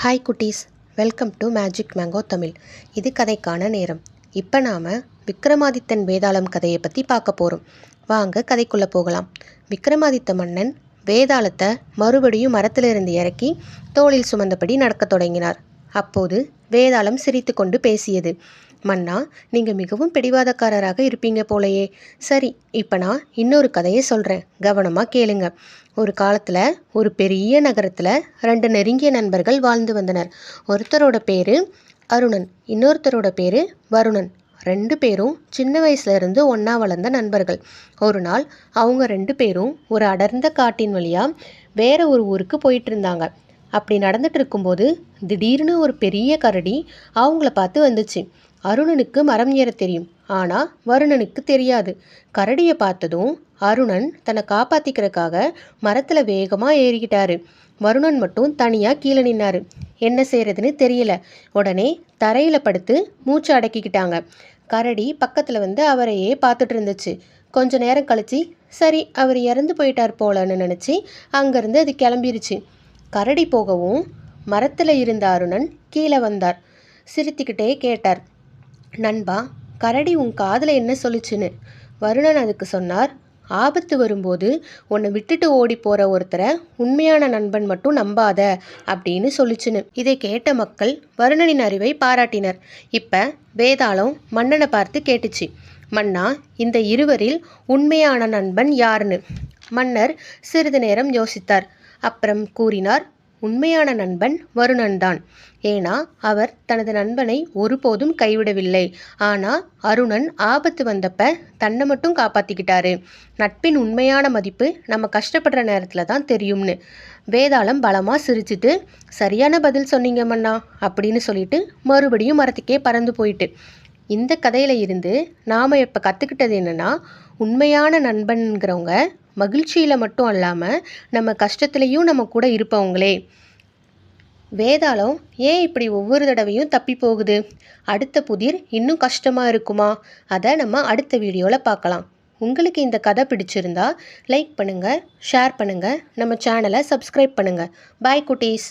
Hi குட்டீஸ், welcome to magic mango Tamil. இது கதைக்கான நேரம். இப்போ நாம் விக்ரமாதித்தன் வேதாளம் கதையை பற்றி பார்க்க போகிறோம். வாங்க கதைக்குள்ளே போகலாம். விக்ரமாதித்த மன்னன் வேதாளத்தை மறுபடியும் மரத்திலிருந்து இறக்கி தோளில் சுமந்தபடி நடக்கத் தொடங்கினார். அப்போது வேதாளம் சிரித்து கொண்டு பேசியது. மன்னா, நீங்கள் மிகவும் பிடிவாதக்காரராக இருப்பீங்க போலையே. சரி, இப்போ நான் இன்னொரு கதையை சொல்கிறேன், கவனமாக கேளுங்க. ஒரு காலத்தில் ஒரு பெரிய நகரத்தில் 2 நெருங்கிய நண்பர்கள் வாழ்ந்து வந்தனர். ஒருத்தரோட பேர் அருணன், இன்னொருத்தரோட பேர் வருணன். 2 பேரும் சின்ன வயசுலேருந்து ஒன்றா வளர்ந்த நண்பர்கள். ஒரு நாள் அவங்க 2 பேரும் ஒரு அடர்ந்த காட்டின் வழியாக வேற ஒரு ஊருக்கு போயிட்டு இருந்தாங்க. அப்படி நடந்துட்டு இருக்கும்போது திடீர்னு ஒரு பெரிய கரடி அவங்கள பார்த்து வந்துச்சு. அருணனுக்கு மரம் ஏற தெரியும், ஆனால் வருணனுக்கு தெரியாது. கரடியை பார்த்ததும் அருணன் தன்னை காப்பாற்றிக்கிறதுக்காக மரத்தில் வேகமாக ஏறிக்கிட்டாரு. வருணன் மட்டும் தனியாக கீழே நின்னாரு. என்ன செய்யறதுன்னு தெரியல. உடனே தரையில் படுத்து மூச்சு அடக்கிக்கிட்டாங்க. கரடி பக்கத்தில் வந்து அவரையே பார்த்துட்டு இருந்துச்சு. கொஞ்ச நேரம் கழிச்சு, சரி அவர் இறந்து போயிட்டார் போலன்னு நினச்சி அங்கேருந்து அது கிளம்பிருச்சு. கரடி போகவும் மரத்தில் இருந்த அருணன் கீழே வந்தார். சிரித்துக்கிட்டே கேட்டார், நண்பா, கரடி உன் காதில் என்ன சொல்லுச்சுன்னு. வருணன் அதுக்கு சொன்னார், ஆபத்து வரும்போது உன்னை விட்டுட்டு ஓடி போகிற ஒருத்தரை உண்மையான நண்பன் மட்டும் நம்பாத அப்படின்னு சொல்லிச்சுன்னு. இதை கேட்ட மக்கள் வருணனின் அறிவை பாராட்டினர். இப்போ வேதாளம் மன்னனை பார்த்து கேட்டுச்சு, மன்னா, இந்த இருவரில் உண்மையான நண்பன் யாருன்னு. மன்னர் சிறிது நேரம் யோசித்தார். அப்புறம் கூறினார், உண்மையான நண்பன் வருணன் தான். ஏன்னா அவர் தனது நண்பனை ஒருபோதும் கைவிடவில்லை. ஆனால் அருணன் ஆபத்து வந்தப்ப தன்னை மட்டும் காப்பாற்றிக்கிட்டாரு. நட்பின் உண்மையான மதிப்பு நம்ம கஷ்டப்படுற நேரத்தில் தான் தெரியும்னு. வேதாளம் பலமாக சிரிச்சிட்டு, சரியான பதில் சொன்னீங்க மன்னா அப்படின்னு சொல்லிட்டு மறுபடியும் மரத்துக்கே பறந்து போயிட்டு. இந்த கதையில இருந்து நாம் இப்போ கற்றுக்கிட்டது என்னென்னா, உண்மையான நண்பன்கிறவங்க மகிழ்ச்சியில் மட்டும் அல்லாமல் நம்ம கஷ்டத்துலேயும் நம்ம கூட இருப்பவங்களே. வேதாளம் ஏன் இப்படி ஒவ்வொரு தடவையும் தப்பி போகுது? அடுத்த புதிர் இன்னும் கஷ்டமாக இருக்குமா? அதை நம்ம அடுத்த வீடியோவில் பார்க்கலாம். உங்களுக்கு இந்த கதை பிடிச்சிருந்தா லைக் பண்ணுங்கள், ஷேர் பண்ணுங்கள், நம்ம சேனலை சப்ஸ்கிரைப் பண்ணுங்கள். பாய் குட்டீஸ்.